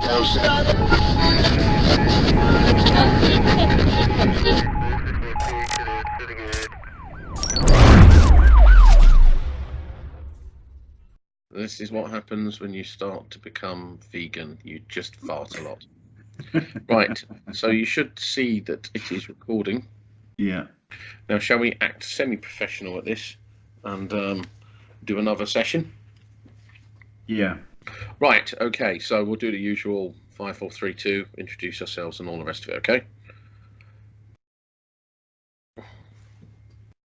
This is what happens when you start to become vegan. You just fart a lot. Right, so you should see that it is recording. Yeah. Now, shall we act semi-professional at this and do another session? Yeah. Right, okay, so we'll do the usual 5, 4, 3, 2, introduce ourselves and all the rest of it, okay?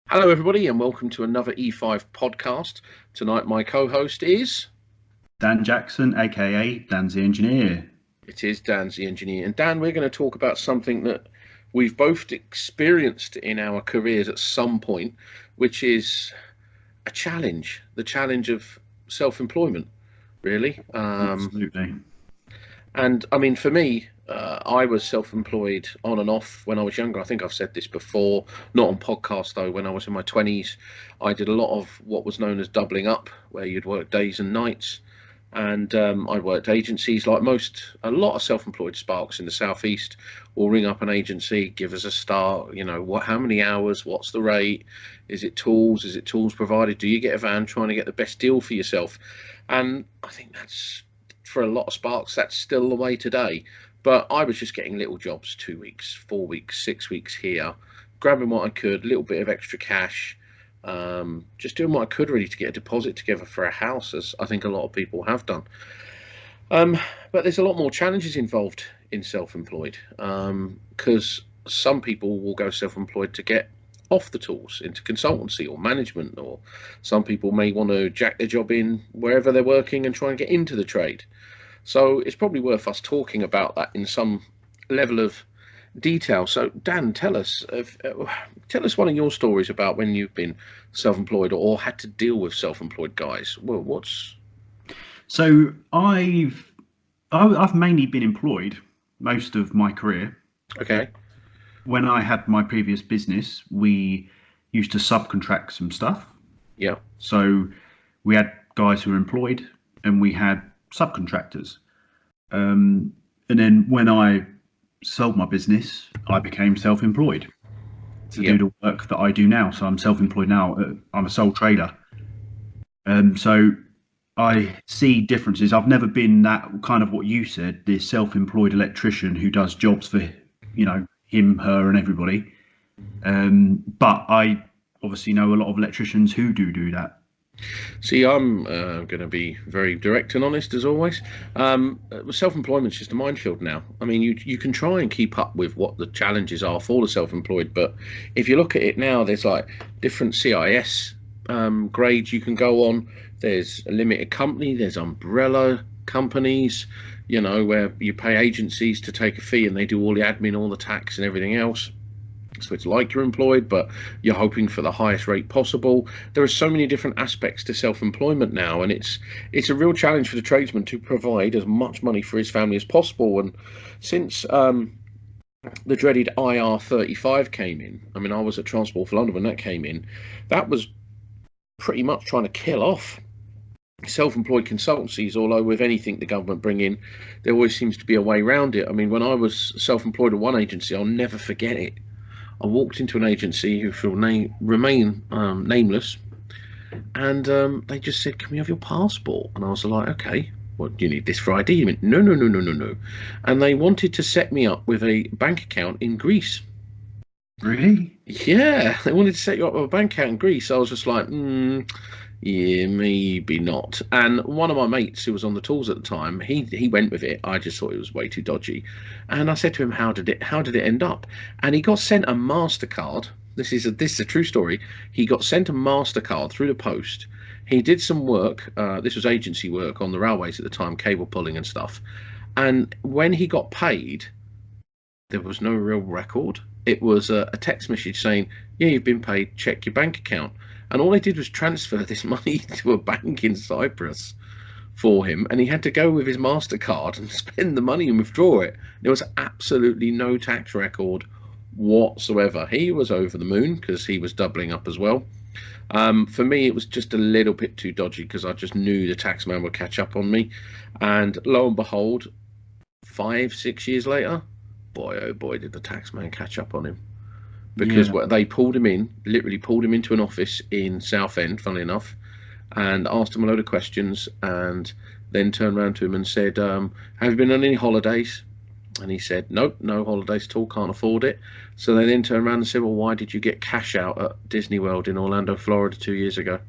Hello, everybody, and welcome to another E5 podcast. Tonight, my co-host is... Dan Jackson, aka Dan's the Engineer. It is Dan's the Engineer. And Dan, we're going to talk about something that we've both experienced in our careers at some point, which is a challenge, the challenge of self-employment, really. Absolutely. And I mean, for me, I was self-employed on and off when I was younger. I think I've said this before, not on podcast though. When I was in my 20s, I did a lot of what was known as doubling up, where you'd work days and nights. And I worked agencies like a lot of self-employed sparks in the southeast will ring up an agency, give us a start, how many hours, what's the rate, is it tools provided, do you get a van, trying to get the best deal for yourself. And I think that's, for a lot of sparks, that's still the way today. But I was just getting little jobs, 2 weeks, 4 weeks, 6 weeks here, grabbing what I could, a little bit of extra cash, just doing what I could really to get a deposit together for a house, as I think a lot of people have done. But there's a lot more challenges involved in self-employed, because some people will go self-employed to get off the tools into consultancy or management, or some people may want to jack their job in wherever they're working and try and get into the trade. So it's probably worth us talking about that in some level of detail. So Dan, tell us one of your stories about when you've been self-employed or had to deal with self-employed guys. Well, So I've mainly been employed most of my career. Okay. When I had my previous business, we used to subcontract some stuff. Yeah. So we had guys who were employed and we had subcontractors. And then when I sold my business, I became self-employed to do the work that I do now. So I'm self-employed now. I'm a sole trader. So I see differences. I've never been that kind of what you said, the self-employed electrician who does jobs for, him, her, and everybody. But I obviously know a lot of electricians who do that. See, I'm going to be very direct and honest as always. Self-employment's just a minefield now. I mean, you can try and keep up with what the challenges are for the self-employed, but if you look at it now, there's like different CIS grades you can go on. There's a limited company, there's umbrella companies, where you pay agencies to take a fee and they do all the admin, all the tax and everything else. So it's like you're employed, but you're hoping for the highest rate possible. There are so many different aspects to self-employment now, and it's a real challenge for the tradesman to provide as much money for his family as possible. And since the dreaded IR35 came in, I mean, I was at Transport for London when that came in, that was pretty much trying to kill off self-employed consultancies. Although with anything the government bring in, there always seems to be a way around it. I mean, when I was self-employed at one agency, I'll never forget it. I walked into an agency who shall remain nameless, and they just said, "Can we have your passport?" And I was like, "Okay, what do you need this for ID?" He went, No. And they wanted to set me up with a bank account in Greece. Really? Yeah, they wanted to set you up with a bank account in Greece. I was just like, yeah, maybe not. And one of my mates who was on the tools at the time, he went with it. I just thought it was way too dodgy. And I said to him, how did it end up? And he got sent a MasterCard. This is a true story. He got sent a MasterCard through the post. He did some work. This was agency work on the railways at the time, cable pulling and stuff. And when he got paid, there was no real record. It was a text message saying, "Yeah, you've been paid. Check your bank account." And all they did was transfer this money to a bank in Cyprus for him, and he had to go with his MasterCard and spend the money and withdraw it. There was absolutely no tax record whatsoever. He was over the moon because he was doubling up as well. For me, it was just a little bit too dodgy because I just knew the taxman would catch up on me. And lo and behold, 5, 6 years later, boy, oh boy, did the taxman catch up on him. Because Yeah. what they pulled him in, literally pulled him into an office in Southend, funnily enough, and asked him a load of questions, and then turned around to him and said, "Have you been on any holidays?" And he said, "Nope, no holidays at all, can't afford it." So they then turned around and said, "Well, why did you get cash out at Disney World in Orlando, Florida 2 years ago?"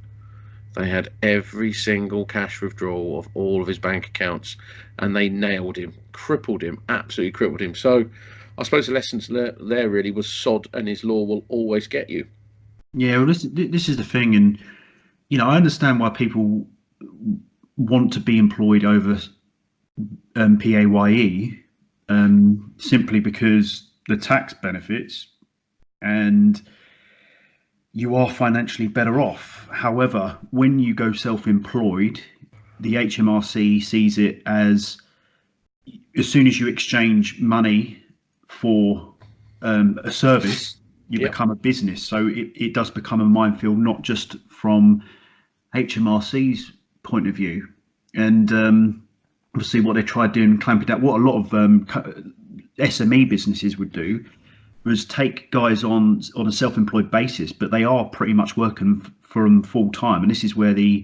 They had every single cash withdrawal of all of his bank accounts, and they nailed him, crippled him, absolutely crippled him. So I suppose the lessons there really was sod and his law will always get you. Yeah, well, this is the thing, and I understand why people want to be employed over PAYE, simply because the tax benefits and you are financially better off. However, when you go self-employed, the HMRC sees it as soon as you exchange money for a service, you Yep. become a business. So it does become a minefield, not just from HMRC's point of view. And obviously, what they tried doing, clamping down, what a lot of SME businesses would do was take guys on a self-employed basis, but they are pretty much working for them full time. And this is where the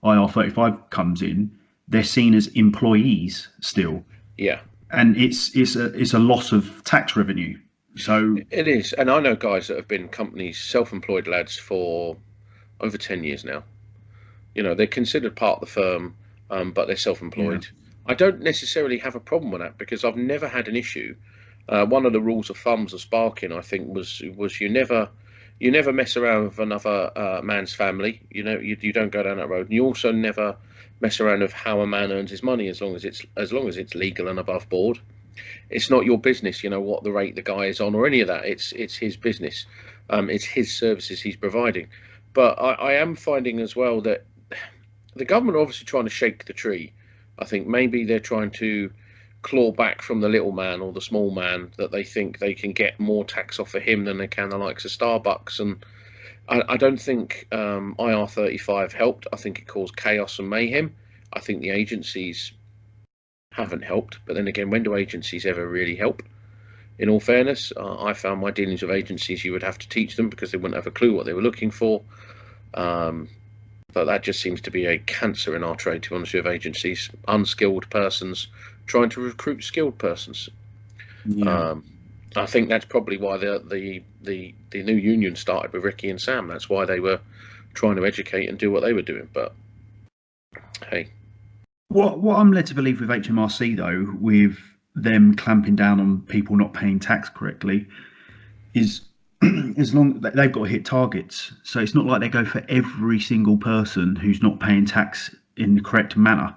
IR35 comes in. They're seen as employees still, Yeah. and it's a loss of tax revenue. So It is, and I know guys that have been companies, self-employed lads for over 10 years now. They're considered part of the firm, but they're yeah, self-employed. I don't necessarily have a problem with that because I've never had an issue. One of the rules of thumbs of Sparking, I think, was you never mess around with another man's family. You don't go down that road, and you also never mess around with how a man earns his money as long as it's legal and above board. It's not your business, what the rate the guy is on or any of that. It's his business. It's his services he's providing. But I am finding as well that the government are obviously trying to shake the tree. I think maybe they're trying to claw back from the little man or the small man that they think they can get more tax off of him than they can the likes of Starbucks. And I don't think IR35 helped. I think it caused chaos and mayhem. I think the agencies haven't helped. But then again, when do agencies ever really help? In all fairness, I found my dealings with agencies, you would have to teach them because they wouldn't have a clue what they were looking for. Um, but that just seems to be a cancer in our trade, to be honest with agencies. Unskilled persons trying to recruit skilled persons. yeah. Um, I think that's probably why the new union started with Ricky and Sam. That's why they were trying to educate and do what they were doing. But hey, What I'm led to believe with HMRC though, with them clamping down on people not paying tax correctly, is as long they've got to hit targets. So it's not like they go for every single person who's not paying tax in the correct manner.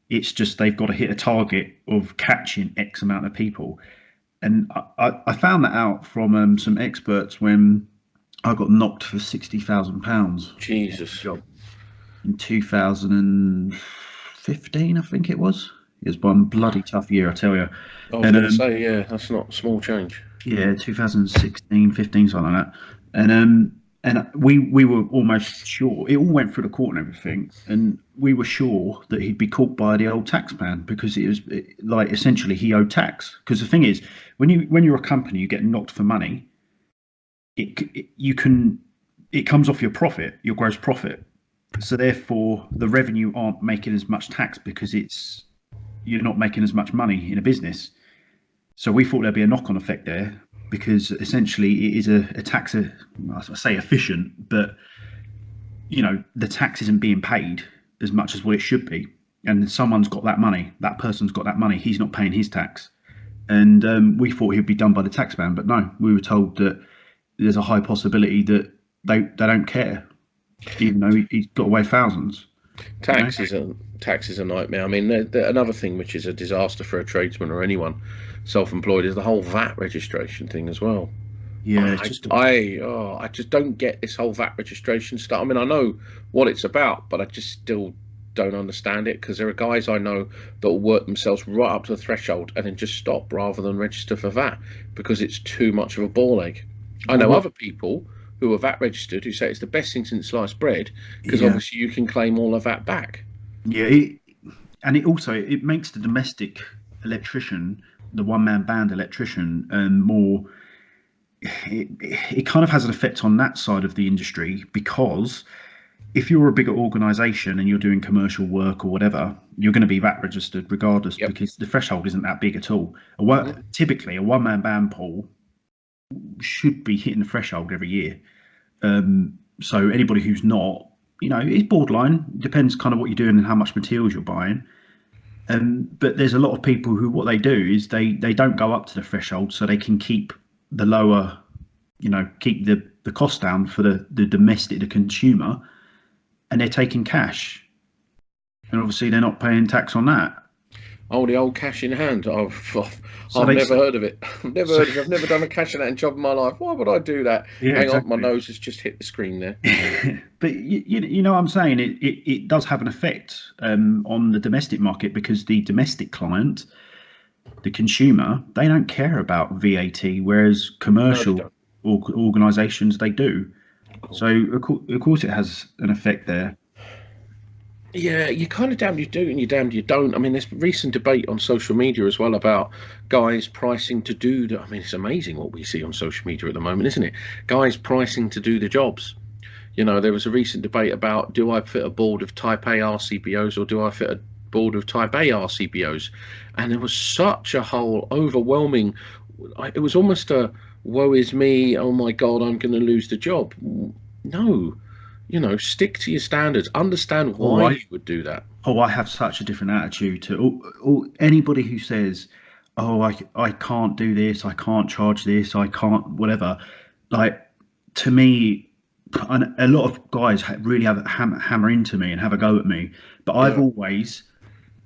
It's just they've got to hit a target of catching X amount of people. And I found that out from some experts when I got knocked for £60,000 Jesus. job in 2015, I think it was. It was one bloody tough year, I tell you. I was And going to say, yeah, that's not small change. yeah, 2016, 15, something like that. And we were almost sure it all went through the court and everything, and we were sure that he'd be caught by the old tax man because like essentially he owed tax. Because the thing is, when you're a company, you get knocked for money. It comes off your profit, your gross profit. So therefore, the revenue aren't making as much tax because you're not making as much money in a business. So we thought there'd be a knock-on effect there because essentially it is a tax, I say efficient, but the tax isn't being paid as much as what it should be. And someone's got that money, that person's got that money, he's not paying his tax. And we thought he'd be done by the tax man, but no, we were told that there's a high possibility that they don't care, even though he's got away thousands. Tax is a nightmare. I mean, another thing which is a disaster for a tradesman or anyone self-employed is the whole VAT registration thing as well. Yeah, it's I just I just don't get this whole VAT registration stuff. I mean, I know what it's about, but I just still don't understand it because there are guys I know that will work themselves right up to the threshold and then just stop rather than register for VAT because it's too much of a ball ache. I well, know what? other people who are VAT registered who say it's the best thing since sliced bread because Yeah, obviously you can claim all of that back. yeah, and it also it makes the domestic electrician, the one-man band electrician, and more, it kind of has an effect on that side of the industry, because if you're a bigger organization and you're doing commercial work or whatever, you're going to be VAT registered regardless, Yep. because the threshold isn't that big at all. Mhm. Typically, a one-man band pool should be hitting the threshold every year. So anybody who's not, it's borderline. Depends kind of what you're doing and how much materials you're buying. But there's a lot of people who, what they do is they don't go up to the threshold, so they can keep the lower, keep the cost down for the domestic, the consumer, and they're taking cash, and obviously they're not paying tax on that. Oh, the old cash in hand. So I've they, never heard of it. I've never so, heard of it. I've never done a cash in hand job in my life. Why would I do that? yeah, Hang on, my exactly. nose has just hit the screen there. But you know what I'm saying, it does have an effect on the domestic market, because the domestic client, the consumer, they don't care about VAT, whereas No, they commercial don't. organisations, they do. Cool. So of course it has an effect there. Yeah, you're kind of damned you do and you're damned you don't. I mean, there's recent debate on social media as well about guys pricing to do the. I mean, it's amazing what we see on social media at the moment, isn't it? Guys pricing to do the jobs. There was a recent debate about, do I fit a board of Type A RCBOs or do I fit a board of Type A RCBOs? And there was such a whole overwhelming. It was almost a woe is me. Oh my God, I'm going to lose the job. No, stick to your standards. Understand Oh, why you would do that. I have such a different attitude to anybody who says, "Oh, I can't do this, I can't charge this, I can't whatever." Like, to me, and a lot of guys really have hammer into me and have a go at me, but I've Yeah. always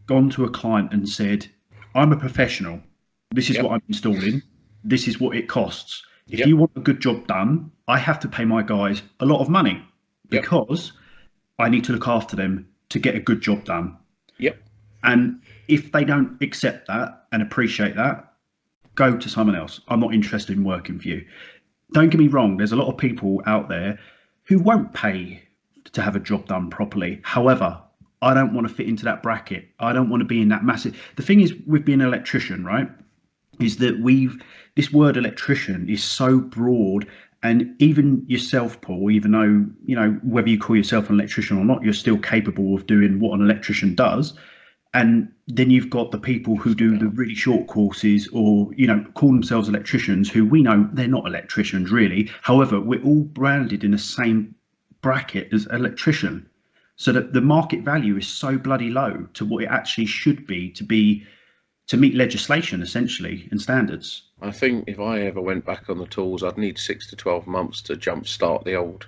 gone to a client and said, "I'm a professional. This is Yep. what I'm installing. This is what it costs. If Yep. you want a good job done, I have to pay my guys a lot of money, Yep. because I need to look after them to get a good job done. Yep. And if they don't accept that and appreciate that, go to someone else. I'm not interested in working for you." Don't get me wrong, there's a lot of people out there who won't pay to have a job done properly. However, I don't want to fit into that bracket. I don't want to be in that massive. The thing is, with being an electrician, right, is that this word electrician is so broad, and even yourself, Paul, even though, whether you call yourself an electrician or not, you're still capable of doing what an electrician does. And then you've got the people who Just do the about. really short courses, or call themselves electricians, who we know they're not electricians really. However, we're all branded in the same bracket as electrician, so that the market value is so bloody low to what it actually should be to meet legislation essentially and standards. I think if I ever went back on the tools, I'd need 6 to 12 months to jumpstart the old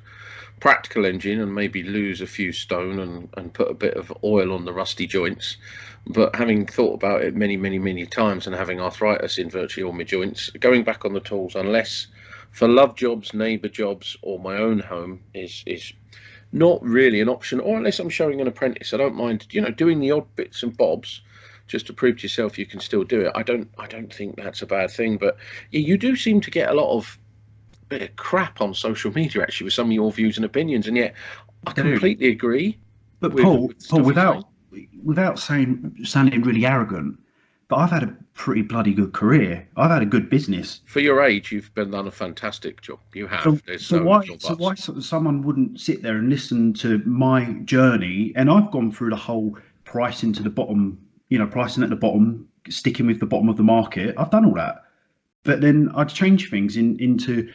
practical engine and maybe lose a few stone and put a bit of oil on the rusty joints. But having thought about it many, many, many times and having arthritis in virtually all my joints, going back on the tools, unless for love jobs, neighbour jobs, or my own home, is not really an option. Or unless I'm showing an apprentice, I don't mind, doing the odd bits and bobs just to prove to yourself you can still do it. I don't think that's a bad thing. But yeah, you do seem to get a lot of bit of crap on social media actually with some of your views and opinions, and yet I Do. completely agree But with Paul, the stuff you say. without sounding really arrogant, but I've had a pretty bloody good career. I've had a good business. For your age, you've done a fantastic job. You So, have. There's so no why, ifs or so buts. why someone wouldn't sit there and listen to my journey? And I've gone through the whole pricing to the bottom, pricing at the bottom, sticking with the bottom of the market. I've done all that, but then I'd change things into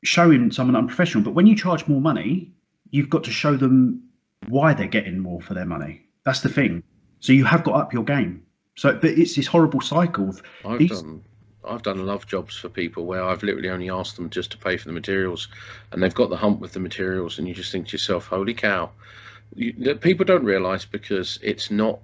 showing someone unprofessional. But when you charge more money, you've got to show them why they're getting more for their money. That's the thing. So you have got up your game. So, but it's this horrible cycle of I've these. done I've done love jobs for people where I've literally only asked them just to pay for the materials, and they've got the hump with the materials, and you just think to yourself, "Holy cow!" That people don't realise because it's not.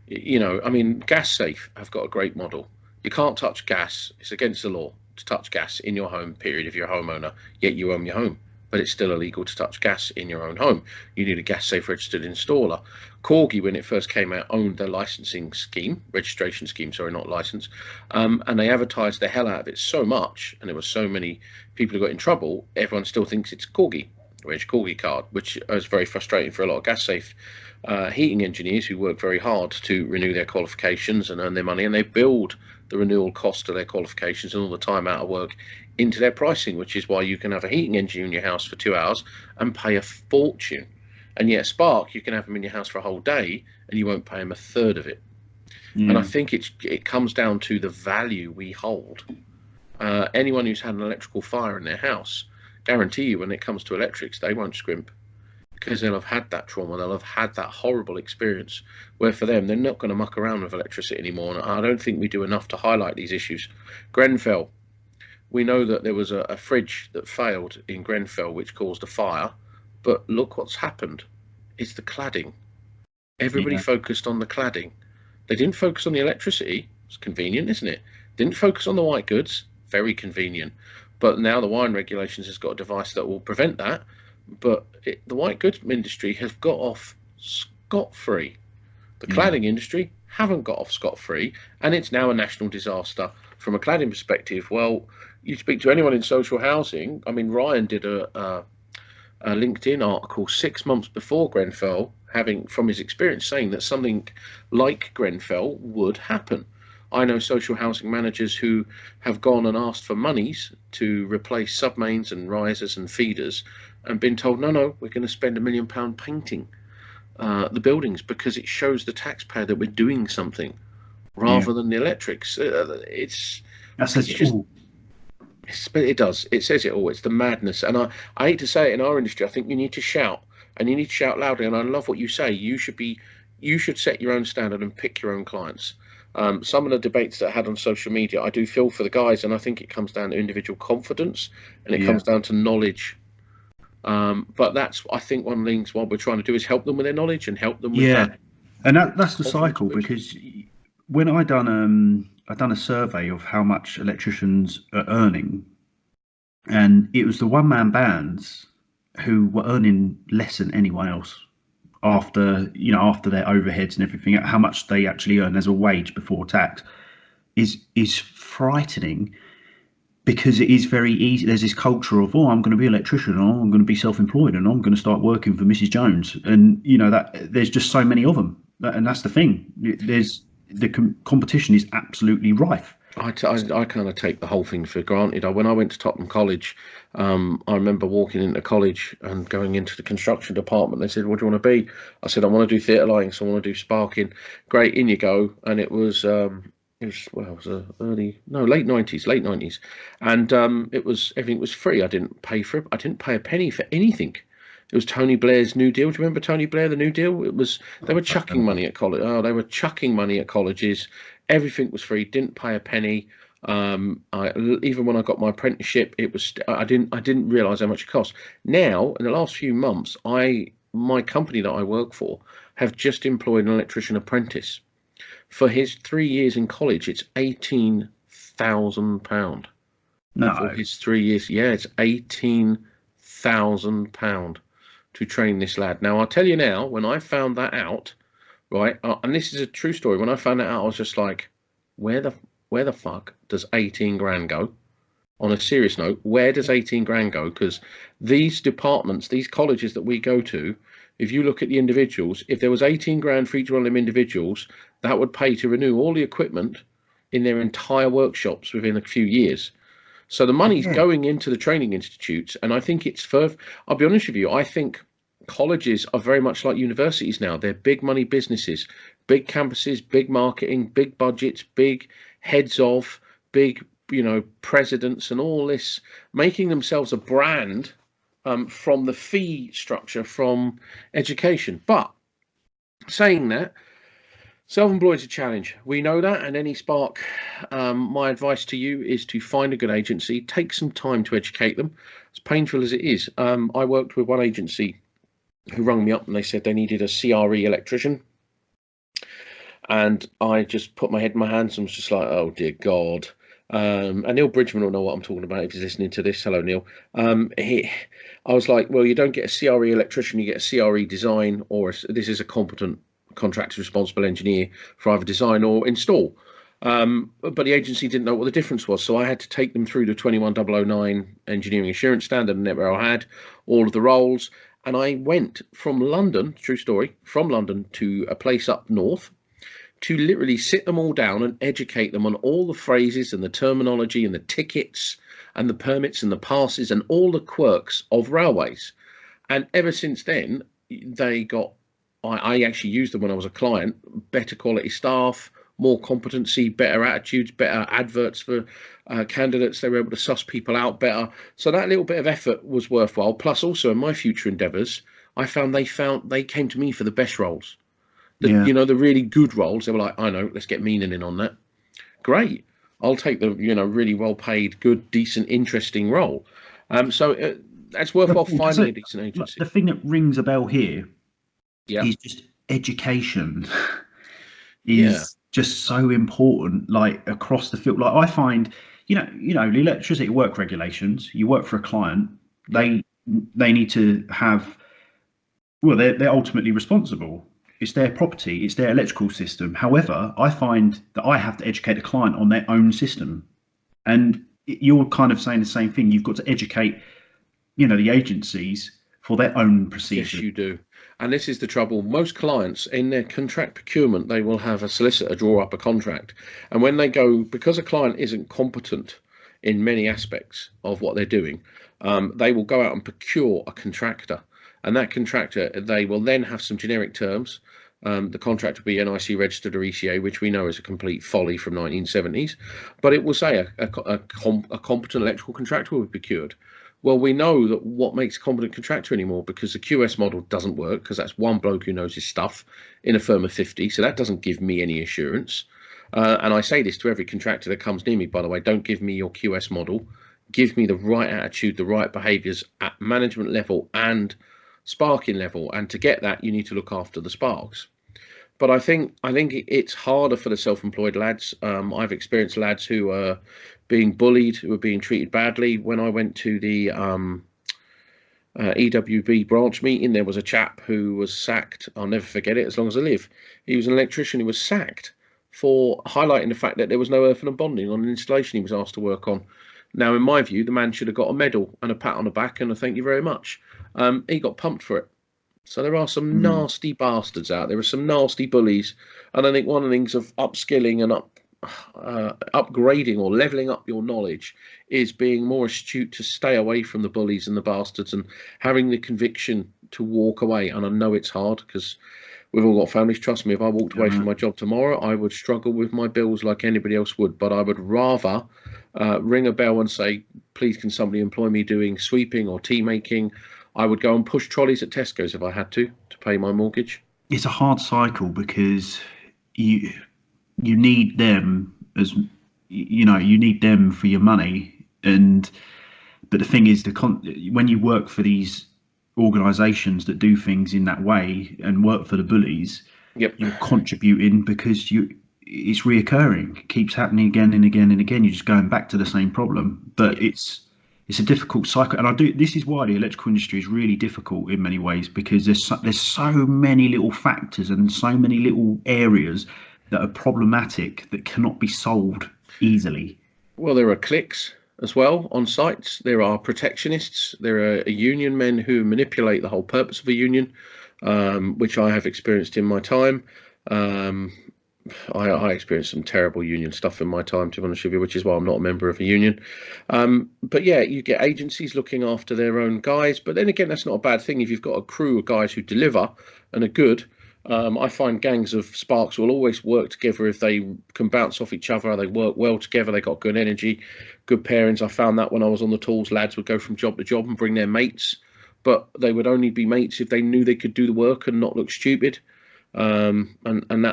I mean, Gas Safe have got a great model. You can't touch gas. It's against the law to touch gas in your home, period, if you're a homeowner, yet you own your home. But it's still illegal to touch gas in your own home. You need a Gas Safe registered installer. Corgi, when it first came out, owned their licensing scheme, registration scheme, sorry, not license. And they advertised the hell out of it so much, and there were so many people who got in trouble, everyone still thinks it's Corgi, Corgi card, which is very frustrating for a lot of Gas Safe heating engineers who work very hard to renew their qualifications and earn their money, and they build the renewal cost of their qualifications and all the time out of work into their pricing, which is why you can have a heating engineer in your house for 2 hours and pay a fortune. And yet Spark, you can have them in your house for a whole day and you won't pay them a third of it. And I think it comes down to the value we hold. Anyone who's had an electrical fire in their house, guarantee you when it comes to electrics, they won't scrimp, because they'll have had that trauma, they'll have had that horrible experience, where for them, they're not going to muck around with electricity anymore. And I don't think we do enough to highlight these issues. Grenfell, we know that there was a fridge that failed in Grenfell, which caused a fire, but look what's happened. It's the cladding. Everybody focused on the cladding. They didn't focus on the electricity. It's convenient, isn't it? Didn't focus on the white goods. Very convenient. But now the wine regulations has got a device that will prevent that. But the white goods industry has got off scot-free. The cladding industry haven't got off scot-free, and it's now a national disaster. From a cladding perspective, well, you speak to anyone in social housing. I mean, Ryan did a LinkedIn article 6 months before Grenfell, having from his experience saying that something like Grenfell would happen. I know social housing managers who have gone and asked for monies to replace submains and risers and feeders and been told, no, we're going to spend £1 million painting the buildings because it shows the taxpayer that we're doing something rather than the electrics. It does. It says it all. It's the madness. And I hate to say it, in our industry, I think you need to shout, and you need to shout loudly. And I love what you say. You should set your own standard and pick your own clients. Some of the debates that I had on social media, I do feel for the guys, and I think it comes down to individual confidence and it comes down to knowledge. But that's, I think, one of the things what we're trying to do is help them with their knowledge and help them with that. And that's the cycle, because when I done a survey of how much electricians are earning, and it was the one-man bands who were earning less than anyone else after their overheads and everything. How much they actually earn as a wage before tax is frightening, because it is very easy. There's this culture of, I'm going to be an electrician, or I'm going to be self-employed, and I'm going to start working for Mrs. Jones, and that there's just so many of them, and that's the thing. The competition is absolutely rife. I kind of take the whole thing for granted. When I went to Tottenham College, I remember walking into college and going into the construction department. They said, "What do you want to be?" I said, "I want to do theatre lighting, so I want to do sparking." Great, in you go. And it was late 90s, and everything was free. I didn't pay for it. I didn't pay a penny for anything. It was Tony Blair's New Deal. Do you remember Tony Blair, the New Deal? They were chucking money at college. Oh, they were chucking money at colleges. Everything was free. Didn't pay a penny. Even when I got my apprenticeship, I didn't realise how much it cost. Now, in the last few months, my company that I work for have just employed an electrician apprentice. For his 3 years in college, it's £18,000. No. For his 3 years, it's £18,000 to train this lad. Now, I'll tell you now, when I found that out, right, and this is a true story. When I found that out, I was just like, where the fuck does 18 grand go? On a serious note, where does 18 grand go? Because these departments, these colleges that we go to, if you look at the individuals, if there was 18 grand for each one of them individuals, that would pay to renew all the equipment in their entire workshops within a few years. So the money's going into the training institutes, and I think I'll be honest with you, I think colleges are very much like universities now. They're big money businesses, big campuses, big marketing, big budgets, big heads of, big, presidents and all this, making themselves a brand from the fee structure from education. But saying that, self-employed is a challenge. We know that, and any Spark, my advice to you is to find a good agency, take some time to educate them, as painful as it is. I worked with one agency who rang me up and they said they needed a CRE electrician. And I just put my head in my hands and was just like, oh, dear God. And Neil Bridgman will know what I'm talking about if he's listening to this. Hello, Neil. I was like, well, you don't get a CRE electrician, you get a CRE design, or this is a competent contractor responsible engineer for either design or install. But the agency didn't know what the difference was, so I had to take them through the 21009 engineering assurance standard, and never had all of the roles. And I went from London, true story, from London to a place up north to literally sit them all down and educate them on all the phrases and the terminology and the tickets and the permits and the passes and all the quirks of railways. And ever since then, they got, I actually used them when I was a client, better quality staff, more competency, better attitudes, better adverts for candidates. They were able to suss people out better. So that little bit of effort was worthwhile. Plus, also in my future endeavours, I found they came to me for the best roles. Yeah. The really good roles. They were like, I know, let's get meaning in on that. Great. I'll take the really well paid, good, decent, interesting role. So that's worthwhile finding a decent agency. The thing that rings a bell here Yeah. is just education Yeah. is just so important, like across the field. Like I find, the electricity work regulations. You work for a client, Yeah. they need to have. Well, they're ultimately responsible. It's their property. It's their electrical system. However, I find that I have to educate the client on their own system, and you're kind of saying the same thing. You've got to educate, the agencies for their own Yes, procedure. you do. And this is the trouble. Most clients in their contract procurement, they will have a solicitor draw up a contract. And when they go, because a client isn't competent in many aspects of what they're doing, they will go out and procure a contractor. And that contractor, they will then have some generic terms. The contract will be NIC registered or ECA, which we know is a complete folly from 1970s. But it will say a competent electrical contractor will be procured. Well, we know that what makes a competent contractor anymore, because the QS model doesn't work, because that's one bloke who knows his stuff in a firm of 50. So that doesn't give me any assurance. And I say this to every contractor that comes near me, by the way, don't give me your QS model. Give me the right attitude, the right behaviours at management level and sparking level. And to get that, you need to look after the sparks. But I think it's harder for the self-employed lads. I've experienced lads who are being bullied, who are being treated badly. When I went to the EWB branch meeting, there was a chap who was sacked. I'll never forget it as long as I live. He was an electrician who was sacked for highlighting the fact that there was no earth and bonding on an installation he was asked to work on. Now, in my view, the man should have got a medal and a pat on the back and a thank you very much. He got pumped for it. So there are some Mm. nasty bastards out there. Are some nasty bullies, and I think one of the things of upskilling and upgrading or leveling up your knowledge is being more astute to stay away from the bullies and the bastards, and having the conviction to walk away. And I know it's hard because we've all got families. Trust me, if I walked away Yeah. from my job tomorrow, I would struggle with my bills like anybody else would. But I would rather ring a bell and say, please, can somebody employ me doing sweeping or tea making? I would go and push trolleys at Tesco's if I had to pay my mortgage. It's a hard cycle because you you need them as you need them for your money, and but the thing is when you work for these organizations that do things in that way and work for the bullies, Yep. you're contributing because it's reoccurring. It keeps happening again and again and again. You're just going back to the same problem, but it's a difficult cycle. And this is why the electrical industry is really difficult in many ways, because there's so many little factors and so many little areas that are problematic that cannot be solved easily. Well, there are cliques as well on sites. There are protectionists. There are union men who manipulate the whole purpose of a union, which I have experienced in my time. Um, I experienced some terrible union stuff in my time, to be honest with you, which is why I'm not a member of a union. But yeah, you get agencies looking after their own guys. But then again, that's not a bad thing if you've got a crew of guys who deliver and are good. I find gangs of sparks will always work together if they can bounce off each other. They work well together. They got good energy, good pairings. I found that when I was on the tools, lads would go from job to job and bring their mates, but they would only be mates if they knew they could do the work and not look stupid. And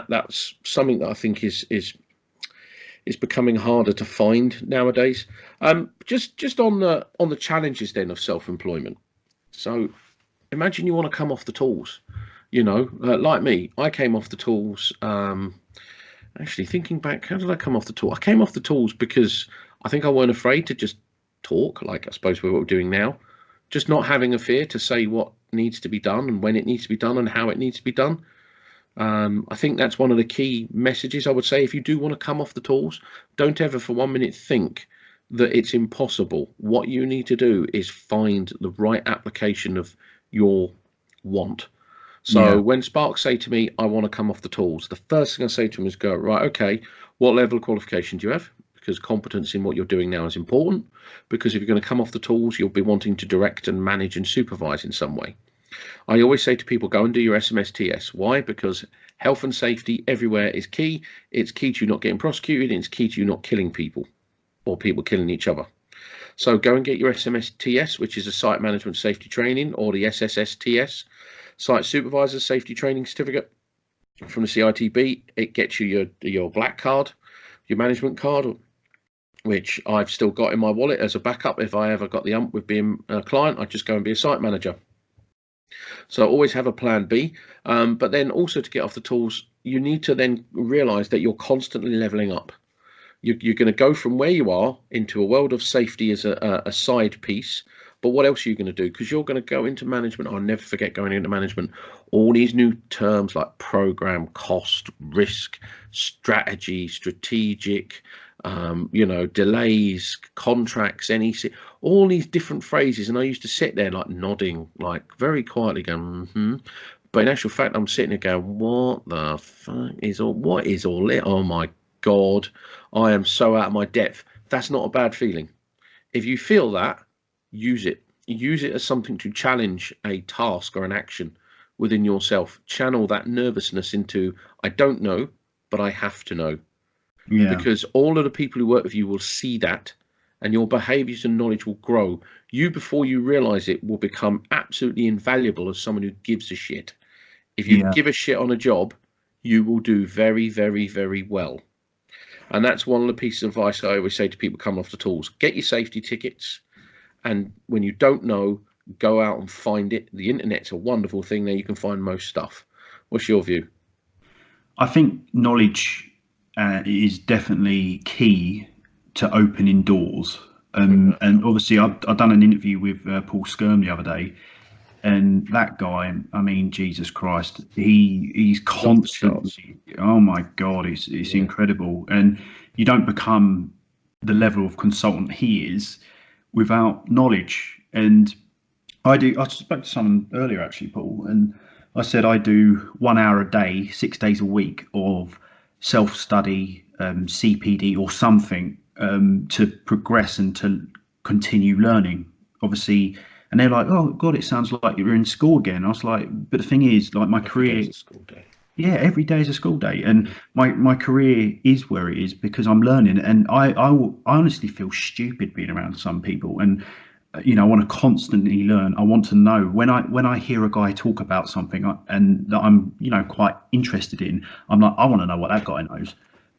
that's something that I think is becoming harder to find nowadays. Just on the challenges then of self-employment. So imagine you want to come off the tools. Like me, I came off the tools. Actually, thinking back, how did I come off the tools? I came off the tools because I think I weren't afraid to just talk, like I suppose what we're doing now. Just not having a fear to say what needs to be done and when it needs to be done and how it needs to be done. I think that's one of the key messages I would say. If you do want to come off the tools, don't ever for 1 minute think that it's impossible. What you need to do is find the right application of your want. So Yeah. when Sparks say to me, I want to come off the tools, the first thing I say to them is go, right, okay, what level of qualification do you have? Because competence in what you're doing now is important. Because if you're going to come off the tools, you'll be wanting to direct and manage and supervise in some way. I always say to people, go and do your SMSTS. Why? Because health and safety everywhere is key. It's key to you not getting prosecuted, and it's key to you not killing people or people killing each other. So go and get your SMSTS, which is a site management safety training, or the SSSTS, site supervisor safety training certificate from the CITB. It gets you your black card, your management card, which I've still got in my wallet as a backup. If I ever got the ump with being a client, I'd just go and be a site manager. So always have a plan B. But then also to get off the tools, you need to then realize that you're constantly leveling up. You're going to go from where you are into a world of safety as a side piece. But what else are you going to do? Because you're going to go into management. I'll never forget going into management. All these new terms like program, cost, risk, strategy, strategic, delays, contracts, NEC, all these different phrases. And I used to sit there like nodding, like very quietly going, mm-hmm. But in actual fact, I'm sitting there going, what the fuck is all it? Oh my God, I am so out of my depth. That's not a bad feeling. If you feel that, use it. Use it as something to challenge a task or an action within yourself. Channel that nervousness into, I don't know, but I have to know. Yeah. Because all of the people who work with you will see that, and your behaviors and knowledge will grow. You, before you realize it, will become absolutely invaluable as someone who gives a shit. If you Yeah. give a shit on a job, you will do very, very, very well. And that's one of the pieces of advice I always say to people coming off the tools. Get your safety tickets. And when you don't know, go out and find it. The internet's a wonderful thing. There you can find most stuff. What's your view? I think knowledge is definitely key to opening doors. And obviously, I've done an interview with Paul Skirm the other day, and that guy, I mean, Jesus Christ, he's He's off the charts. constantly, oh my God, it's Yeah. incredible. And you don't become the level of consultant he is without knowledge. And I spoke to someone earlier actually, Paul, and I said I do 1 hour a day, 6 days a week of self study, CPD or something to progress and to continue learning. Obviously, and they're like, "Oh God, it sounds like you're in school again." I was like, "But the thing is, like my Every career, day's a school day. yeah, every day is a school day, and my career is where it is because I'm learning, and I honestly feel stupid being around some people, and I want to constantly learn. I want to know when I hear a guy talk about something and that I'm quite interested in. I'm like, I want to know what that guy knows.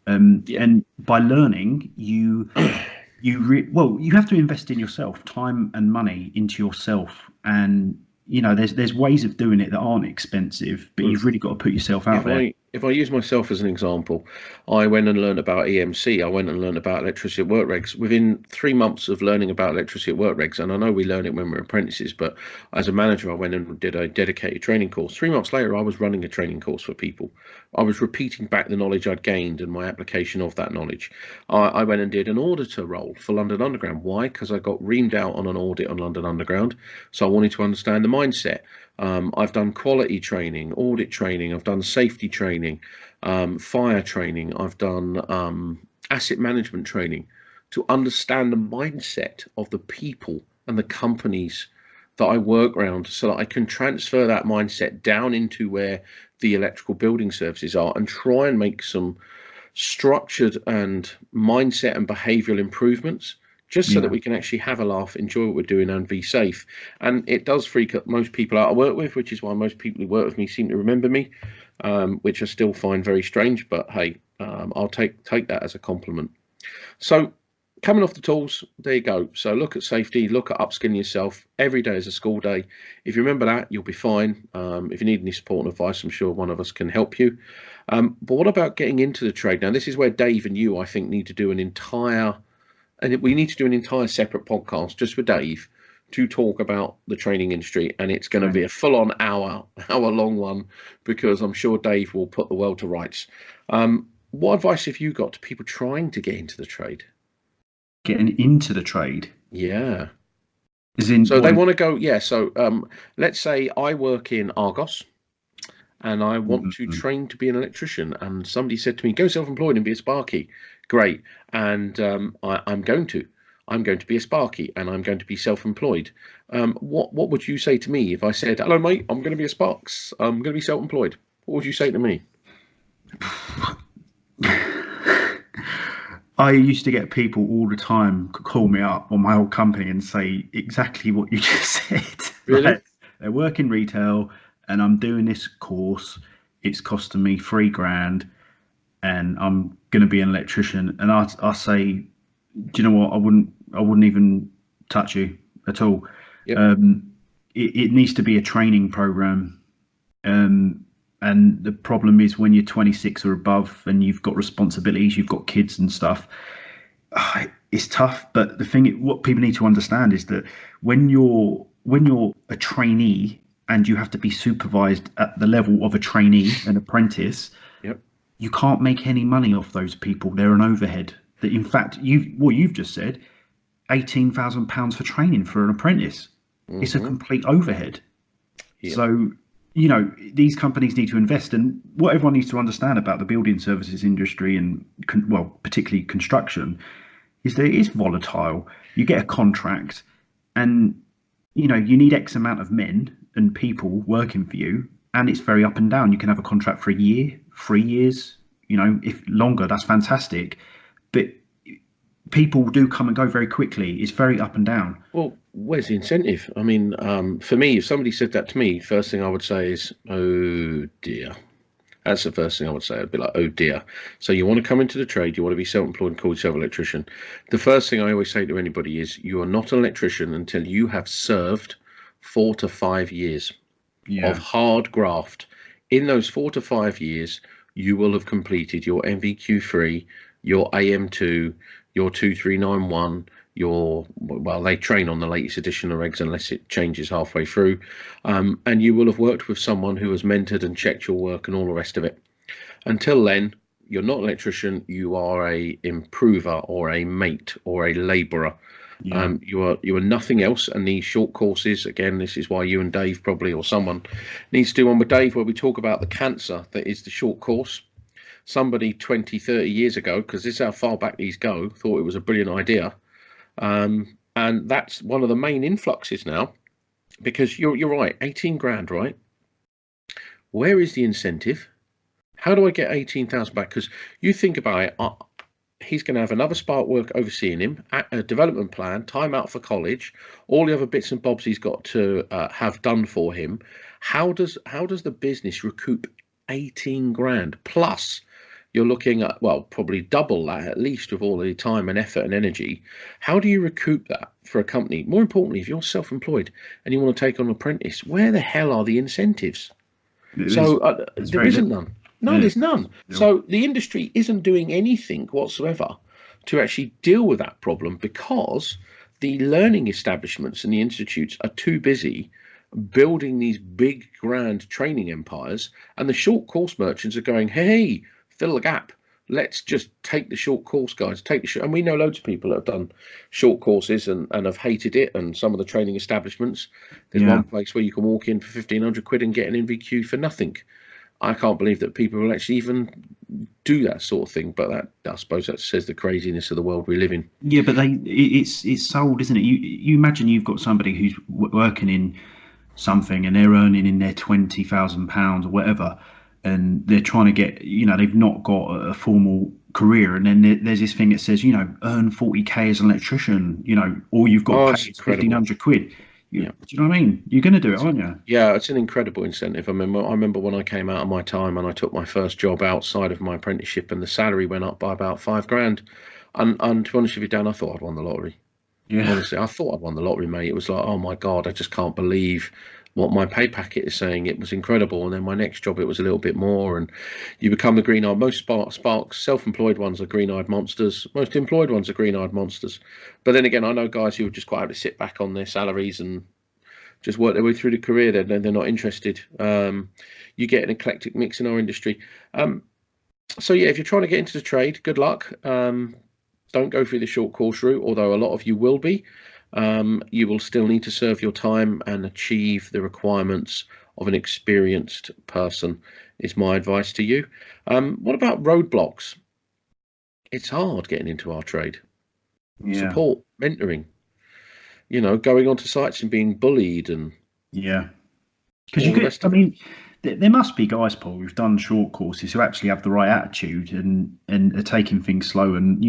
Yeah. And by learning, you have to invest in yourself, time and money into yourself, and there's ways of doing it that aren't expensive, but you've really got to put yourself out there. If I use myself as an example, I went and learned about EMC. I went and learned about electricity at work regs. Within 3 months of learning about electricity at work regs, and I know we learn it when we're apprentices, but as a manager, I went and did a dedicated training course. 3 months later, I was running a training course for people. I was repeating back the knowledge I'd gained and my application of that knowledge. I went and did an auditor role for London Underground. Why? Because I got reamed out on an audit on London Underground, so I wanted to understand the mindset. I've done quality training, audit training, I've done safety training, fire training, I've done asset management training to understand the mindset of the people and the companies that I work around so that I can transfer that mindset down into where the electrical building services are and try and make some structured and mindset and behavioral improvements just so that Yeah. we can actually have a laugh, enjoy what we're doing, and be safe. And it does freak up most people out I work with, which is why most people who work with me seem to remember me, which I still find very strange. But hey, I'll take that as a compliment. So coming off the tools, there you go. So look at safety, look at upskilling yourself. Every day is a school day. If you remember that, you'll be fine. If you need any support and advice, I'm sure one of us can help you. But what about getting into the trade? Now, this is where Dave and you, I think, need to do we need to do an entire separate podcast just for Dave to talk about the training industry, and it's going to be a full-on hour long one because I'm sure Dave will put the world to rights. What advice have you got to people trying to get into the trade? Getting into the trade. Yeah. As in, So they what? want to go, yeah. So let's say I work in Argos and I want to Mm, train to be an electrician, and somebody said to me, "Go self-employed and be a sparky." Great, and I'm going to. I'm going to be a sparky, and I'm going to be self-employed. What would you say to me if I said, "Hello, mate, I'm going to be a sparks. I'm going to be self-employed"? What would you say to me? I used to get people all the time call me up on my old company and say exactly what you just said. Really? Like, they work in retail and I'm doing this course. It's costing me 3 grand and I'm going to be an electrician. And I say, do you know what? I wouldn't even touch you at all. Yep. It needs to be a training program. Um, and the problem is when you're 26 or above and you've got responsibilities, you've got kids and stuff, it's tough. But what people need to understand is that when you're a trainee and you have to be supervised at the level of a trainee, an apprentice, Yep. you can't make any money off those people. They're an overhead. That in fact, you've just said, £18,000 for training for an apprentice. It's a Mm-hmm. complete overhead. Yep. So, these companies need to invest. And what everyone needs to understand about the building services industry and, well, particularly construction, is that it is volatile. You get a contract and, you need X amount of men and people working for you. And it's very up and down. You can have a contract for a year, 3 years, if longer, that's fantastic. But people do come and go very quickly. It's very up and down. Well, where's the incentive? I mean, for me, if somebody said that to me, first thing I would say is, "Oh dear." That's the first thing I would say. I'd be like, "Oh dear." So you want to come into the trade, you want to be self-employed and call yourself an electrician. The first thing I always say to anybody is, you are not an electrician until you have served 4 to 5 years of Yeah. hard graft. In those 4 to 5 years, you will have completed your MVQ3, your AM2, your 2391, well, they train on the latest edition of regs unless it changes halfway through. And you will have worked with someone who has mentored and checked your work and all the rest of it. Until then, you're not an electrician, you are a improver or a mate or a labourer. Yeah. You are nothing else. And these short courses, again, this is why you and Dave probably, or someone needs to do one with Dave, where we talk about the cancer that is the short course. Somebody 20, 30 years ago, because this is how far back these go, thought it was a brilliant idea. And that's one of the main influxes now, because you're right, 18 grand, right? Where is the incentive? How do I get 18,000 back? Because you think about it, he's going to have another spark work overseeing him, a development plan, time out for college, all the other bits and bobs he's got to have done for him. How does the business recoup 18 grand plus? You're looking at, well, probably double that at least, with all the time and effort and energy. How do you recoup that for a company? More importantly, if you're self-employed and you want to take on an apprentice, where the hell are the incentives? There's So there's there very isn't little. none. No, Yeah. there's none. So the industry isn't doing anything whatsoever to actually deal with that problem, because the learning establishments and the institutes are too busy building these big, grand training empires, and the short course merchants are going, "Hey, fill the gap. Let's just take the short course, guys. Take the short." And we know loads of people that have done short courses and have hated it. And some of the training establishments, there's Yeah. one place where you can walk in for 1,500 quid and get an NVQ for nothing. I can't believe that people will actually even do that sort of thing. But I suppose that says the craziness of the world we live in. Yeah, but it's sold, isn't it? You imagine you've got somebody who's working in something and they're earning in their £20,000 or whatever, and they're trying to get, they've not got a formal career, and then there's this thing that says, earn 40k as an electrician, all you've got Oh, to it's pay is fifteen incredible. hundred quid. Yeah. Do you know what I mean? You're going to do it, aren't you? Yeah, it's an incredible incentive. I remember when I came out of my time and I took my first job outside of my apprenticeship, and the salary went up by about 5 grand. And to be honest with you, Dan, I thought I'd won the lottery. Yeah. Honestly, I thought I'd won the lottery, mate. It was like, oh my God, I just can't believe what my pay packet is saying. It was incredible. And then my next job, it was a little bit more. And you become the green eyed. Most sparks, self-employed ones are green eyed monsters. Most employed ones are green eyed monsters. But then again, I know guys who are just quite able to sit back on their salaries and just work their way through the career. They're not interested. You get an eclectic mix in our industry. So yeah, if you're trying to get into the trade, good luck. Don't go through the short course route, although a lot of you will be. You will still need to serve your time and achieve the requirements of an experienced person, is my advice to you. What about roadblocks? It's hard getting into our trade. Yeah. Support, mentoring, going onto sites and being bullied and Yeah. Because you all the get, rest I of it. mean, there must be guys, Paul, who've done short courses who actually have the right attitude and are taking things slow and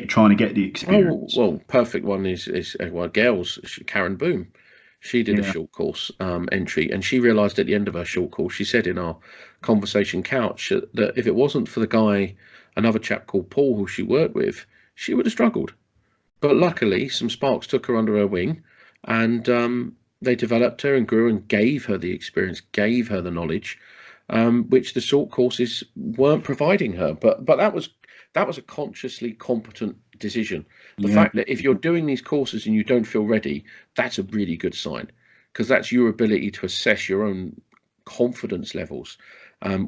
trying to get the Oh, experience. well, perfect one is well, Gail's Karen Boom. She did a Yeah. short course entry, and she realised at the end of her short course, she said in our conversation couch that if it wasn't for the guy, another chap called Paul, who she worked with, she would have struggled. But luckily, some sparks took her under her wing, and they developed her and grew and gave her the experience, gave her the knowledge, which the short courses weren't providing her. But that was a consciously competent decision. The Yeah. fact that if you're doing these courses and you don't feel ready, that's a really good sign, because that's your ability to assess your own confidence levels,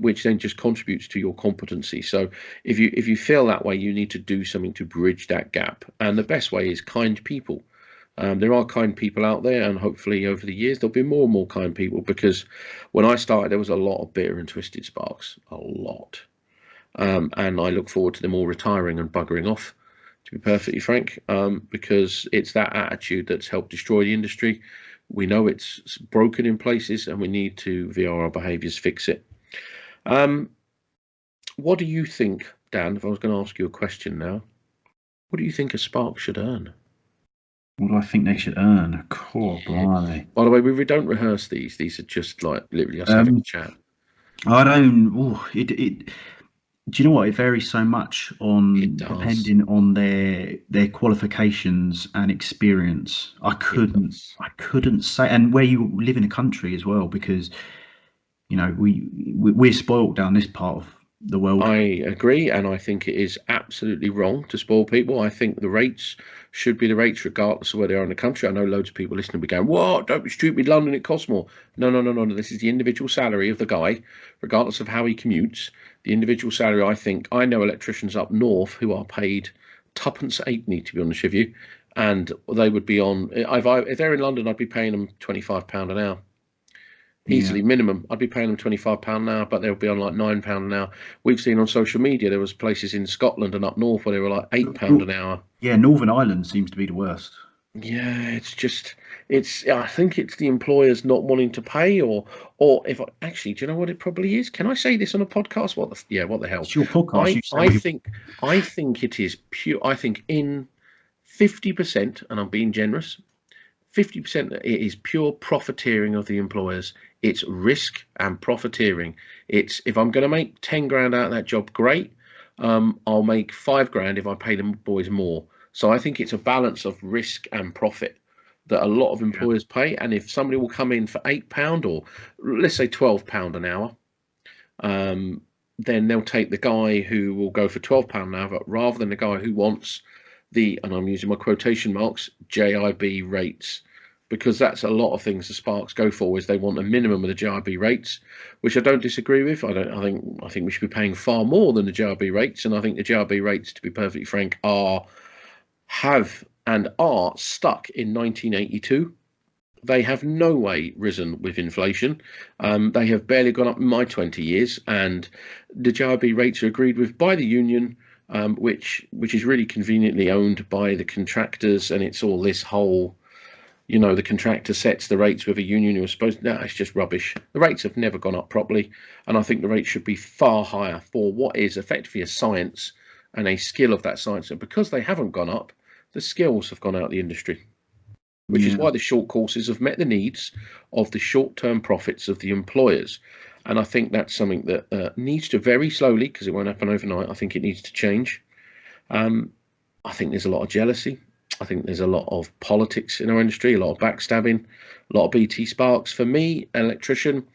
which then just contributes to your competency. So if you feel that way, you need to do something to bridge that gap, and the best way is kind people. There are kind people out there, and hopefully over the years there'll be more and more kind people, because when I started there was a lot of bitter and twisted sparks, a lot. And I look forward to them all retiring and buggering off, to be perfectly frank, because it's that attitude that's helped destroy the industry. We know it's broken in places, and we need to, via our behaviours, fix it. Um, what do you think, Dan? If I was going to ask you a question now, what do you think a spark should earn? What do I think they should earn? Cool, Yeah. blimey. By the way, we don't rehearse these. These are just like literally us having a Um, chat. I don't. Oh, it. Do you know what? It varies so much It on does. depending on their qualifications and experience. I It couldn't. does. I couldn't say, and where you live in a country as well, because we're spoilt down this part of the world. I agree, and I think it is absolutely wrong to spoil people. I think the rates should be the rates regardless of where they are in the country. I know loads of people listening will be going, "What? Don't be stupid, London, it costs more." No, no, no, no, no. This is the individual salary of the guy, regardless of how he commutes. The individual salary, I think, I know electricians up north who are paid tuppence halfpenny, to be honest with you, and they would be on, if they're in London, I'd be paying them £25 an hour. Yeah. Easily minimum. I'd be paying them £25 an hour, but they'll be on like £9 an hour. We've seen on social media there was places in Scotland and up north where they were like £8 Nor- an hour. Yeah, Northern Ireland seems to be the worst. Yeah, it's just it's. I think it's the employers not wanting to pay, or if actually, do you know what it probably is? Can I say this on a podcast? What the hell? It's your podcast. I You say I what you. think I think it is pure. I think in 50%, and I'm being generous, 50% it is pure profiteering of the employers. It's risk and profiteering. It's, if I'm going to make 10 grand out of that job, great. I'll make 5 grand if I pay them boys more. So I think it's a balance of risk and profit that a lot of Yeah. employers pay. And if somebody will come in for £8, or let's say £12 an hour, um, then they'll take the guy who will go for £12 an hour rather than the guy who wants the, and I'm using my quotation marks, JIB rates, because that's a lot of things the Sparks go for, is they want a minimum of the JIB rates, which I don't disagree with. I think we should be paying far more than the JIB rates, and I think the JIB rates, to be perfectly frank, have and are stuck in 1982. They have no way risen with inflation. They have barely gone up in my 20 years, and the JIB rates are agreed with by the union, which is really conveniently owned by the contractors, and it's all this whole, the contractor sets the rates with a union who are supposed. No, it's just rubbish. The rates have never gone up properly, and I think the rates should be far higher for what is effectively a science and a skill of that science. And because they haven't gone up, the skills have gone out of the industry, which is Yeah. why the short courses have met the needs of the short-term profits of the employers. And I think that's something that needs to, very slowly, because it won't happen overnight, I think it needs to change. Um, I think there's a lot of jealousy. I think there's a lot of politics in our industry, a lot of backstabbing, a lot of BT sparks. For me, an electrician,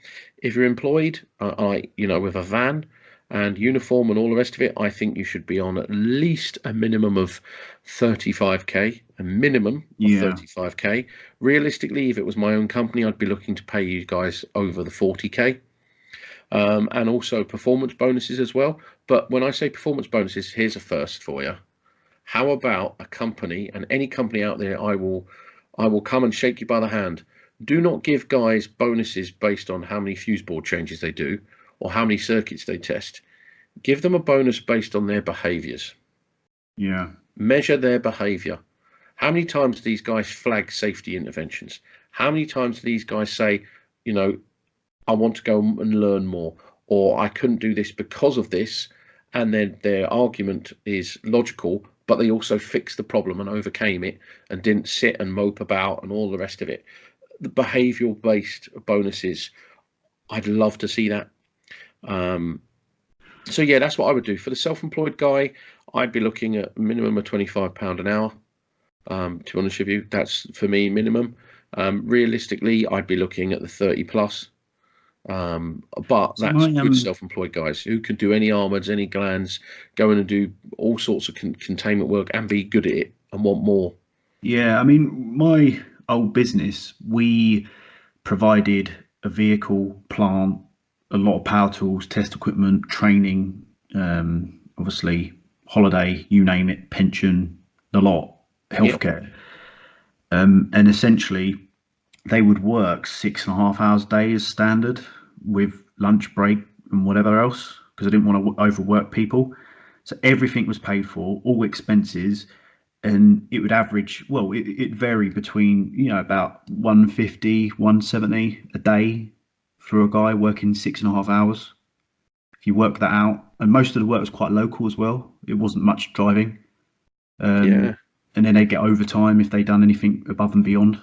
if you're employed, with a van and uniform and all the rest of it, I think you should be on at least a minimum of 35k, a minimum of Yeah. 35k. Realistically, if it was my own company, I'd be looking to pay you guys over the 40k. And also performance bonuses as well. But when I say performance bonuses, here's a first for you. How about a company, and any company out there, I will come and shake you by the hand. Do not give guys bonuses based on how many fuse board changes they do or how many circuits they test. Give them a bonus based on their behaviours. Yeah. Measure their behaviour. How many times do these guys flag safety interventions? How many times do these guys say, you know, I want to go and learn more, or I couldn't do this because of this, and then their argument is logical, but they also fixed the problem and overcame it and didn't sit and mope about and all the rest of it. The behavioural based bonuses, I'd love to see that. So yeah, that's what I would do. For the self-employed guy, I'd be looking at a minimum of £25 an hour. To be honest with you, that's for me minimum. Realistically, I'd be looking at the 30 plus. But See, that's my good self-employed guys who can do any armors, any glands, go in and do all sorts of containment work and be good at it and want more. Yeah, I mean, my old business, we provided a vehicle, plant, a lot of power tools, test equipment, training, obviously holiday, you name it, pension, the lot, Yeah, healthcare. And essentially, they would work 6.5 hours a day as standard with lunch break and whatever else because I didn't want to overwork people. So everything was paid for, all expenses, and it would average, well, it varied between, about 150, 170 a day for a guy working 6.5 hours. If you work that out, and most of the work was quite local as well, it wasn't much driving. yeah. And then they get overtime if they done anything above and beyond.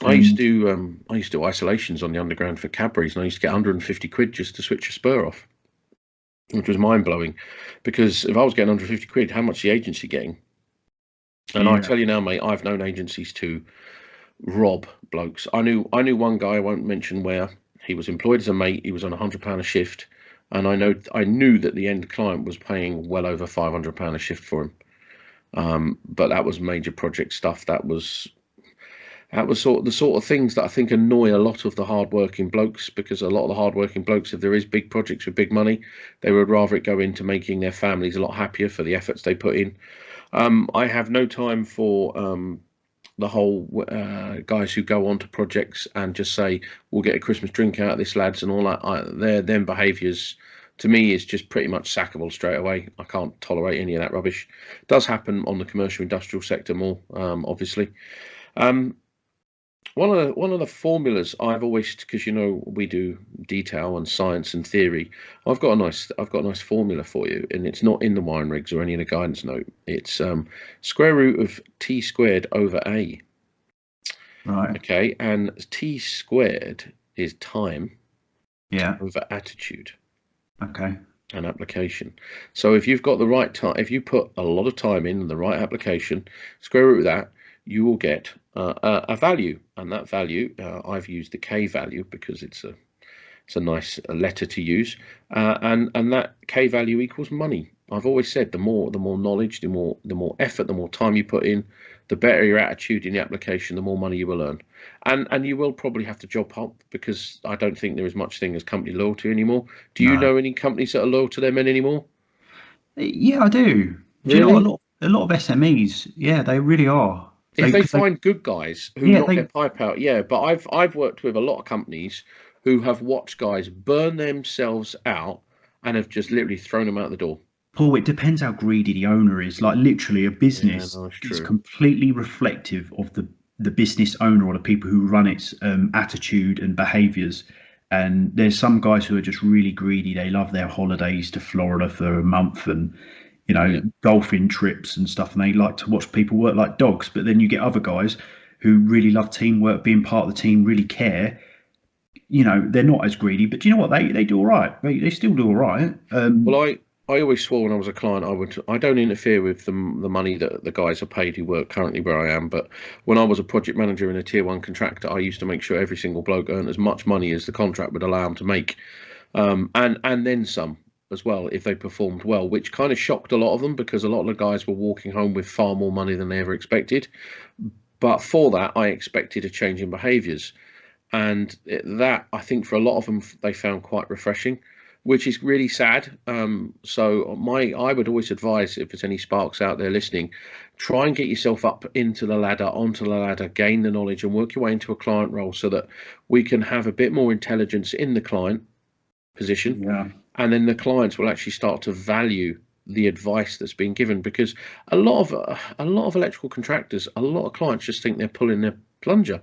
I used And to do isolations on the underground for Cadbury's, and I used to get 150 quid just to switch a spur off, which was mind blowing. Because if I was getting 150 quid, how much is the agency getting? And I yeah, tell you now, mate, I've known agencies to rob blokes. I knew one guy, I won't mention where, he was employed as a mate, he was on £100 a shift, and I knew that the end client was paying well over £500 a shift for him. But that was major project stuff. That was the sort of things that I think annoy a lot of the hard-working blokes, because a lot of the hard-working blokes, if there is big projects with big money, they would rather it go into making their families a lot happier for the efforts they put in. I have no time for the whole guys who go on to projects and just say we'll get a Christmas drink out of this, lads, and all that. Their them behaviours to me is just pretty much sackable straight away. I can't tolerate any of that rubbish. It does happen on the commercial industrial sector more, obviously. Um, one of the formulas I've always, because we do detail and science and theory. I've got a nice formula for you, and it's not in the wine rigs or any of the guidance note. It's square root of t squared over a. right. Okay, and t squared is time Yeah. over attitude Okay. and application. So if you've got the right time, if you put a lot of time in the right application, square root of that, you will get a value, and that value, I've used the K value because it's a nice letter to use, and that K value equals money. I've always said the more knowledge, the more effort, the more time you put in, the better your attitude in the application, the more money you will earn. And you will probably have to job hop, because I don't think there is much thing as company loyalty anymore. Do you No. know any companies that are loyal to their men anymore? Yeah, I do. Do you know Really? a lot of SMEs? Yeah, they really are. If they Because find good guys who yeah, not get pipe out, yeah. But I've worked with a lot of companies who have watched guys burn themselves out and have just literally thrown them out the door. Paul, it depends how greedy the owner is. Like literally, a Yeah, business no, it's is true. completely reflective of the business owner or the people who run its attitude and behaviours. And there's some guys who are just really greedy. They love their holidays to Florida for a month and Yeah. golfing trips and stuff. And they like to watch people work like dogs. But then you get other guys who really love teamwork, being part of the team, really care. They're not as greedy, but do you know what? They do all right. They still do all right. Well, I always swore when I was a client I don't interfere with the money that the guys are paid who work currently where I am. But when I was a project manager in a tier one contractor, I used to make sure every single bloke earned as much money as the contract would allow them to make, and then some as well if they performed well, which kind of shocked a lot of them, because a lot of the guys were walking home with far more money than they ever expected. But for that, I expected a change in behaviours, and that, I think, for a lot of them, they found quite refreshing. which is really sad. So I would always advise, if there's any sparks out there listening, try and get yourself up into the ladder, onto the ladder, gain the knowledge, and work your way into a client role so that we can have a bit more intelligence in the client position, Yeah. and then the clients will actually start to value the advice that's been given, because a lot of electrical contractors, a lot of clients just think they're pulling their plunger.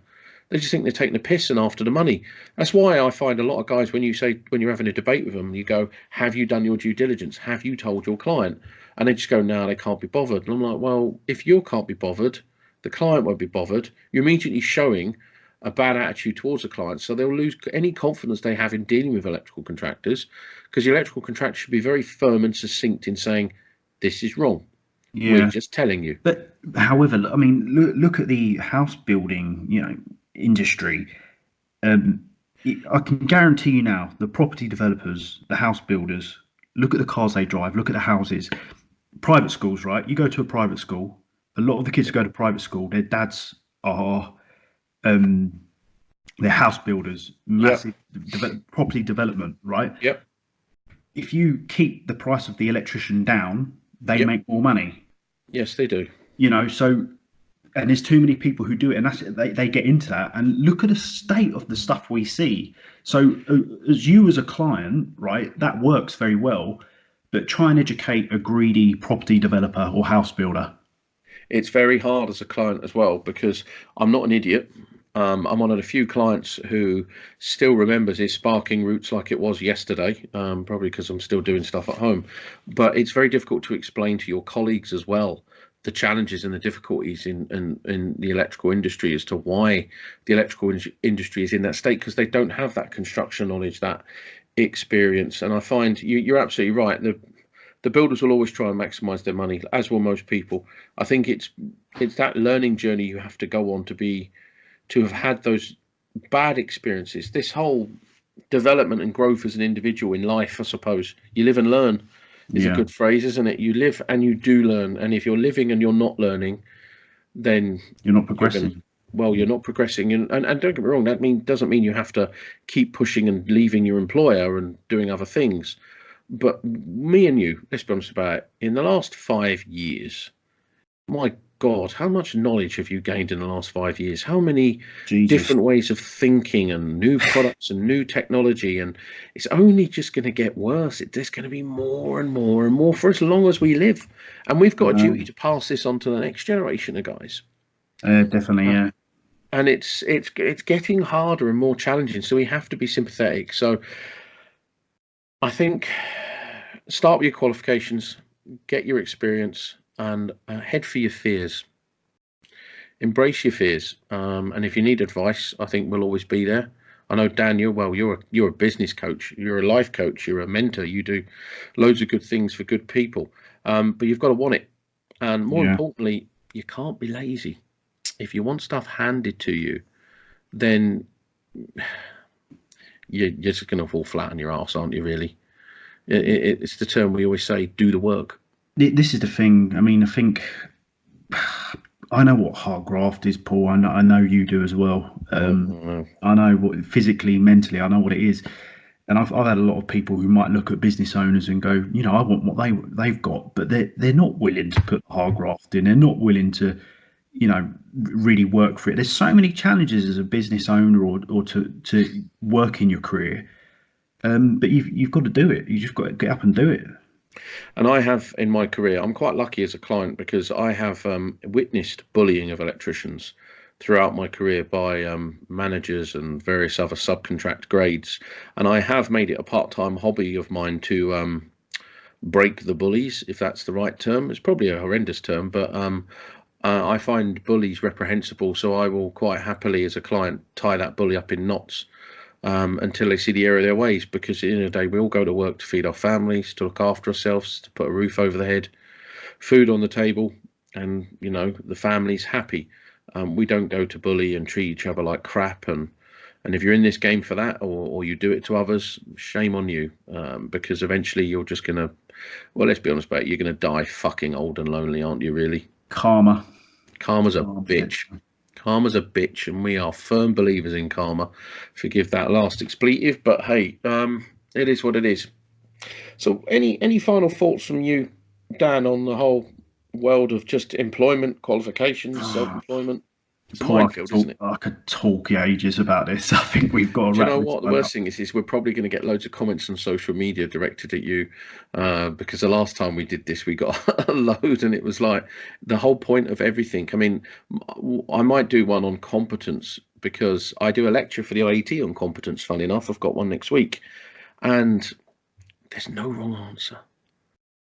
They just think they're taking the piss and after the money. That's why I find a lot of guys, when you're having a debate with them, you go, have you done your due diligence? Have you told your client? And they just go, no, they can't be bothered. And I'm like, well, if you can't be bothered, the client won't be bothered. You're immediately showing a bad attitude towards the client, so they'll lose any confidence they have in dealing with electrical contractors, because the electrical contractor should be very firm and succinct in saying, this is wrong. We're Yeah. just telling you. But however, I mean, look at the house building, industry. Um, I can guarantee you now, the property developers, the house builders, look at the cars they drive, look at the houses. Private schools, right? You go to a private school. A lot of the kids who go to private school, their dads are um, they're house builders, Yep. massive property development, right? Yep. If you keep the price of the electrician down, they Yep. make more money. Yes, they do. So and there's too many people who do it, and they get into that. And look at the state of the stuff we see. So as you as a client, right, that works very well, but try and educate a greedy property developer or house builder. It's very hard as a client as well, because I'm not an idiot. I'm one of the few clients who still remembers his sparking routes like it was yesterday, probably because I'm still doing stuff at home. But it's very difficult to explain to your colleagues as well the challenges and the difficulties in the electrical industry, as to why the electrical industry is in that state, because they don't have that construction knowledge, that experience. And I find you're absolutely right. The builders will always try and maximize their money, as will most people. I think it's that learning journey you have to go on to have had those bad experiences. This whole development and growth as an individual in life, I suppose. You live and learn is a Yeah, good phrase, isn't it? You live and you do learn. And if you're living and you're not learning, then you're not you're going to, progressing. well, you're not progressing. And don't get me wrong, doesn't mean you have to keep pushing and leaving your employer and doing other things. But me and you, let's be honest about it, in the last 5 years, my God, how much knowledge have you gained in the last 5 years? How many Jesus. different ways of thinking and new products and new technology? And it's only just going to get worse. There's going to be more and more and more for as long as we live. And we've got a duty to pass this on to the next generation of guys. Definitely, Uh, yeah. And it's getting harder and more challenging. So we have to be sympathetic. So I think start with your qualifications, get your experience, and head for your fears. Embrace your fears. And if you need advice, I think we'll always be there. I know, Dan, you're a business coach, you're a life coach, you're a mentor, you do loads of good things for good people. But you've got to want it. And more Yeah. importantly, you can't be lazy. If you want stuff handed to you, then you're just going to fall flat on your ass, aren't you, really? It's the term we always say, do the work. This is the thing. I mean, I think I know what hard graft is, Paul. I know you do as well. I know what physically, mentally, I know what it is. And I've had a lot of people who might look at business owners and go, I want what they've got, but they're not willing to put hard graft in. They're not willing to, really work for it. There's so many challenges as a business owner or to work in your career. But you've got to do it. You just got to get up and do it. And I have in my career, I'm quite lucky as a client, because I have witnessed bullying of electricians throughout my career by managers and various other subcontract grades. And I have made it a part-time hobby of mine to break the bullies, if that's the right term. It's probably a horrendous term, but I find bullies reprehensible. So I will quite happily, as a client, tie that bully up in knots until they see the error of their ways, because at the end of the day, we all go to work to feed our families, to look after ourselves, to put a roof over the head, food on the table, and the family's happy. We don't go to bully and treat each other like crap. And if you're in this game for that, or you do it to others, shame on you, because eventually you're just gonna, well, let's be honest about it, you're gonna die fucking old and lonely, aren't you? Really, Karma. karma's a bitch. Karma's a bitch, and we are firm believers in karma. Forgive that last expletive, but hey, it is what it is. So, any final thoughts from you, Dan, on the whole world of just employment, qualifications, self-employment? It's a Paul, minefield, isn't it? I could talk ages about this. I think we've got to Do you wrap know this what the one worst up. thing is we're probably going to get loads of comments on social media directed at you, because the last time we did this, we got a load, and it was like the whole point of everything. I mean, I might do one on competence because I do a lecture for the IET on competence. Funny enough, I've got one next week, and there's no wrong answer.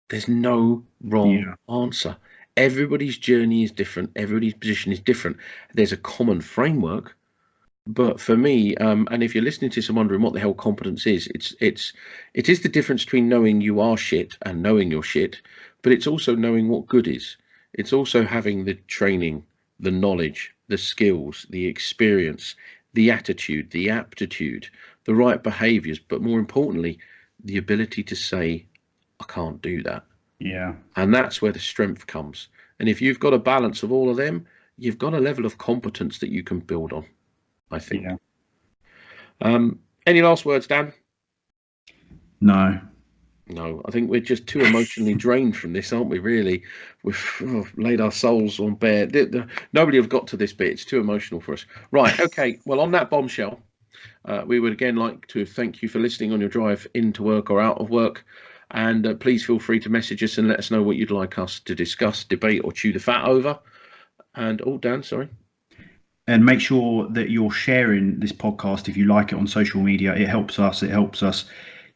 There's no wrong answer. Everybody's journey is different. Everybody's position is different. There's a common framework, but for me, and if you're listening to this and wondering what the hell competence is, it is the difference between knowing you are shit and knowing you're shit, but it's also knowing what good is. It's also having the training, the knowledge, the skills, the experience, the attitude, the aptitude, the right behaviours, but more importantly, the ability to say, I can't do that. Yeah. And that's where the strength comes. And if you've got a balance of all of them, you've got a level of competence that you can build on, I think. Yeah. Any last words, Dan? No. No, I think we're just too emotionally drained from this, aren't we? Really, we've laid our souls on bare. Nobody have got to this bit. It's too emotional for us. Right. Okay. Well, on that bombshell, we would again like to thank you for listening on your drive into work or out of work. And please feel free to message us and let us know what you'd like us to discuss, debate, or chew the fat over. And Dan, sorry. And make sure that you're sharing this podcast if you like it on social media. It helps us. It helps us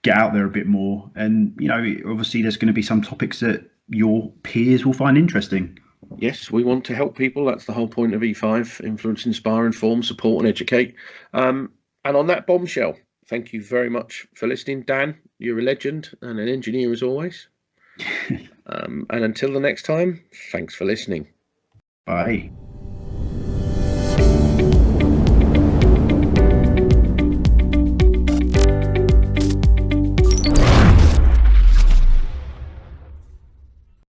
get out there a bit more. And, obviously there's going to be some topics that your peers will find interesting. Yes, we want to help people. That's the whole point of E5: influence, inspire, inform, support, and educate. And on that bombshell, thank you very much for listening, Dan. You're a legend and an engineer as always. And until the next time, thanks for listening. Bye.